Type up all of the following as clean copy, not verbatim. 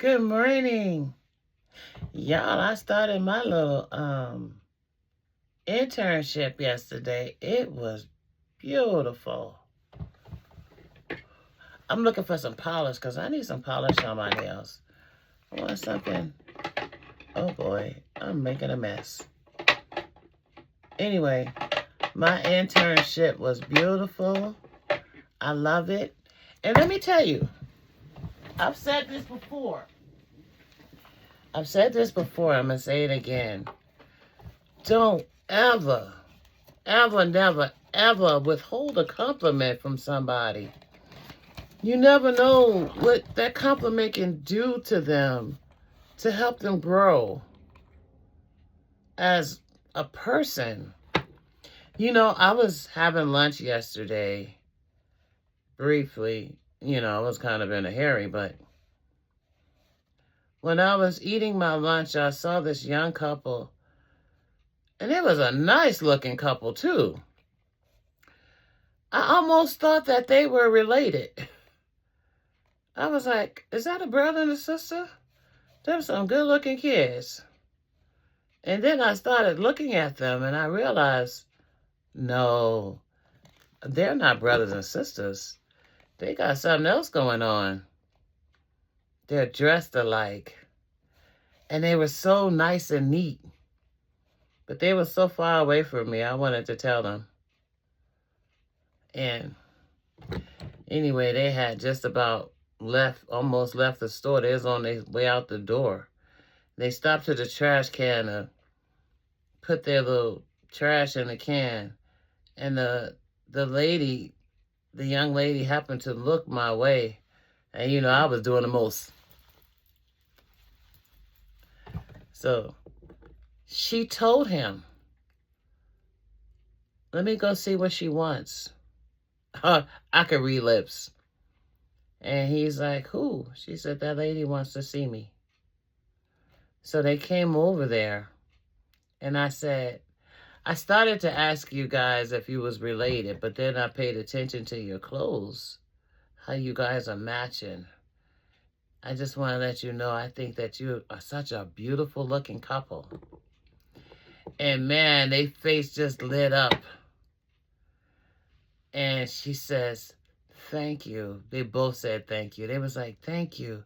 Good morning. Y'all, I started my little internship yesterday. It was beautiful. I'm looking for some polish because I need some polish on my nails. I want something. Oh boy, I'm making a mess. Anyway, my internship was beautiful. I love it. And let me tell you, I've said this before. I'm going to say it again. Don't ever, never, ever withhold a compliment from somebody. You never know what that compliment can do to them to help them grow as a person. You know, I was having lunch yesterday, briefly. You know, I was kind of in a hurry, but when I was eating my lunch, I saw this young couple, and it was a nice looking couple too. I almost thought that they were related. I was like, is that a brother and a sister? Them some good looking kids. And then I started looking at them and I realized, no, they're not brothers and sisters. They got something else going on. They're dressed alike. And they were so nice and neat. But they were so far away from me, I wanted to tell them. And anyway, they had just about almost left the store. They was on their way out the door. They stopped to the trash can to put their little trash in the can. And the young lady happened to look my way. And, you know, I was doing the most. So she told him, let me go see what she wants. I could read lips. And he's like, who? She said, that lady wants to see me. So they came over there. And I said, I started to ask you guys if you was related, but then I paid attention to your clothes, how you guys are matching. I just want to let you know, I think that you are such a beautiful looking couple. And man, their face just lit up. And she says, thank you. They both said thank you. They was like, thank you.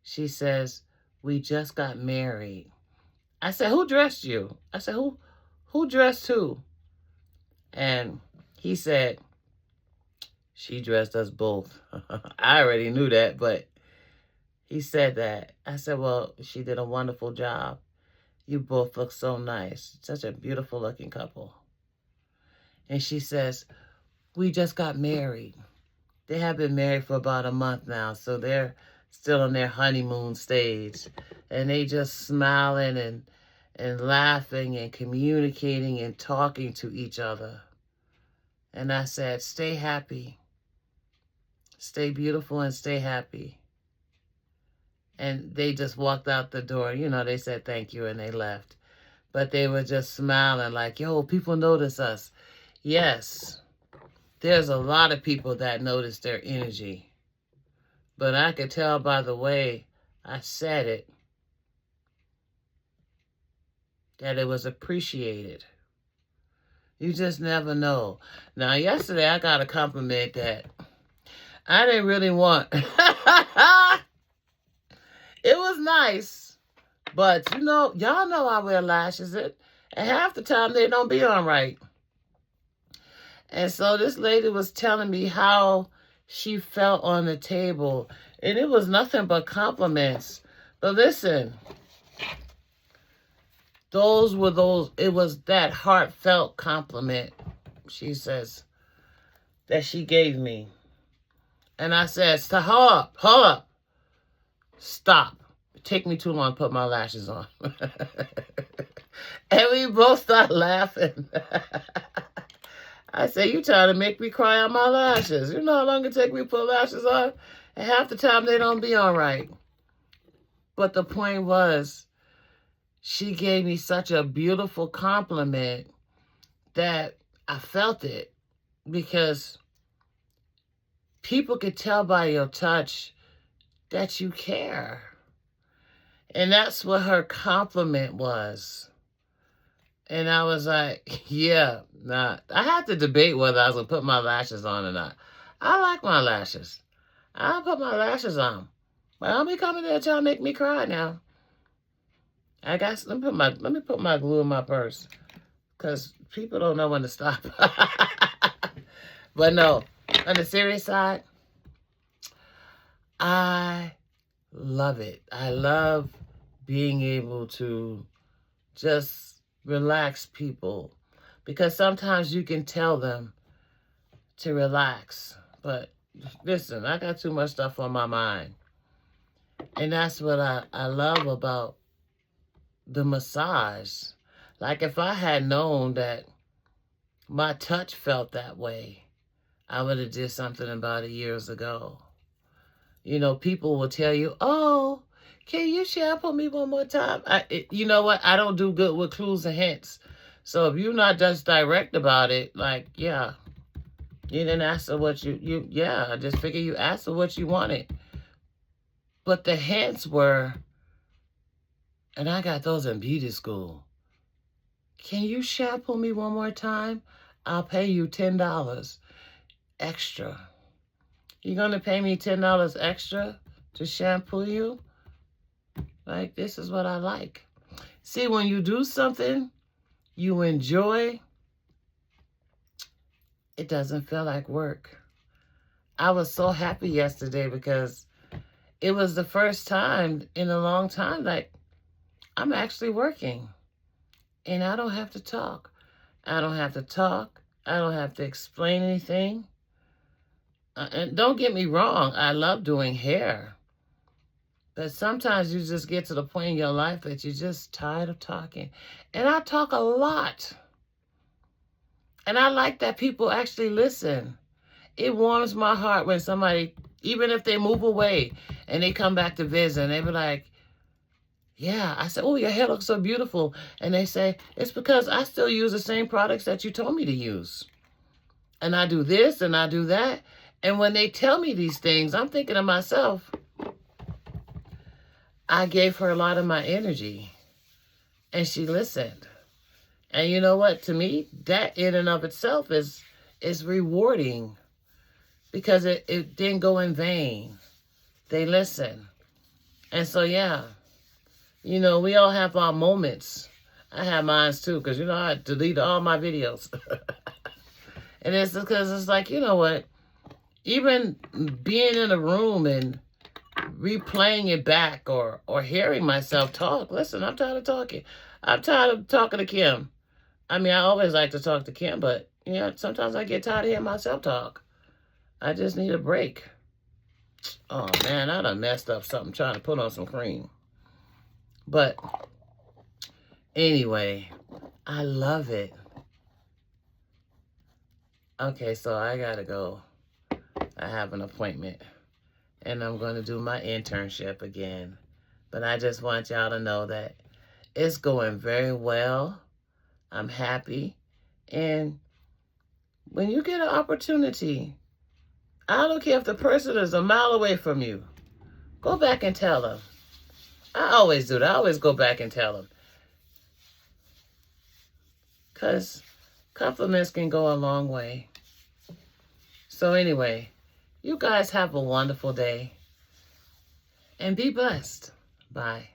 She says, we just got married. I said, who dressed you? I said, who dressed who? And he said, she dressed us both. I already knew that, but he said that. I said, well, she did a wonderful job. You both look so nice. Such a beautiful looking couple. And she says, we just got married. They have been married for about a month now, so they're still on their honeymoon stage. And they just smiling and laughing and communicating and talking to each other. And I said, stay happy. Stay beautiful and stay happy. And they just walked out the door. You know, they said thank you and they left. But they were just smiling like, yo, people notice us. Yes, there's a lot of people that notice their energy. But I could tell by the way I said it that it was appreciated. You just never know. Now, yesterday I got a compliment that I didn't really want. It was nice, but you know, y'all know I wear lashes, and half the time they don't be on right. And so this lady was telling me how she felt on the table, and it was nothing but compliments. But listen, it was that heartfelt compliment, she says, that she gave me. And I said, hold up. Stop. It take me too long to put my lashes on. And we both started laughing. I said, you trying to make me cry on my lashes. You know how long it take me to put lashes on? And half the time they don't be all right. But the point was, she gave me such a beautiful compliment that I felt it. Because people could tell by your touch that you care. And that's what her compliment was. And I was like, yeah, nah. I had to debate whether I was going to put my lashes on or not. I like my lashes. I'll put my lashes on. But I'll be coming there trying to make me cry now. Let me put my glue in my purse. Because people don't know when to stop. But no, on the serious side, I love it. I love being able to just relax people, because sometimes you can tell them to relax, but listen, I got too much stuff on my mind. And that's what I love about the massage. Like, if I had known that my touch felt that way, I would have did something about it years ago. You know, people will tell you, oh, can you shampoo me one more time? You know what? I don't do good with clues and hints. So if you're not just direct about it, like, yeah, you didn't ask for what yeah, I just figured you asked for what you wanted. But the hints were, and I got those in beauty school. Can you shampoo me one more time? I'll pay you $10 extra. You're going to pay me $10 extra to shampoo you? Like, this is what I like. See, when you do something you enjoy, it doesn't feel like work. I was so happy yesterday because it was the first time in a long time that I'm actually working. And I don't have to talk. I don't have to talk. I don't have to explain anything. And don't get me wrong, I love doing hair. But sometimes you just get to the point in your life that you're just tired of talking. And I talk a lot. And I like that people actually listen. It warms my heart when somebody, even if they move away and they come back to visit, and they be like, yeah. I said, oh, your hair looks so beautiful. And they say, it's because I still use the same products that you told me to use. And I do this and I do that. And when they tell me these things, I'm thinking to myself, I gave her a lot of my energy. And she listened. And you know what? To me, that in and of itself is rewarding. Because it didn't go in vain. They listen. And so, yeah. You know, we all have our moments. I have mine too, because, you know, I delete all my videos. And it's because it's like, you know what? Even being in a room and replaying it back or hearing myself talk. Listen, I'm tired of talking. I'm tired of talking to Kim. I mean, I always like to talk to Kim, but, you know, sometimes I get tired of hearing myself talk. I just need a break. Oh, man, I done messed up something trying to put on some cream. But anyway, I love it. Okay, so I gotta go. I have an appointment. And I'm going to do my internship again. But I just want y'all to know that it's going very well. I'm happy. And when you get an opportunity, I don't care if the person is a mile away from you, go back and tell them. I always do that. I always go back and tell them. Because compliments can go a long way. So anyway, you guys have a wonderful day. And be blessed. Bye.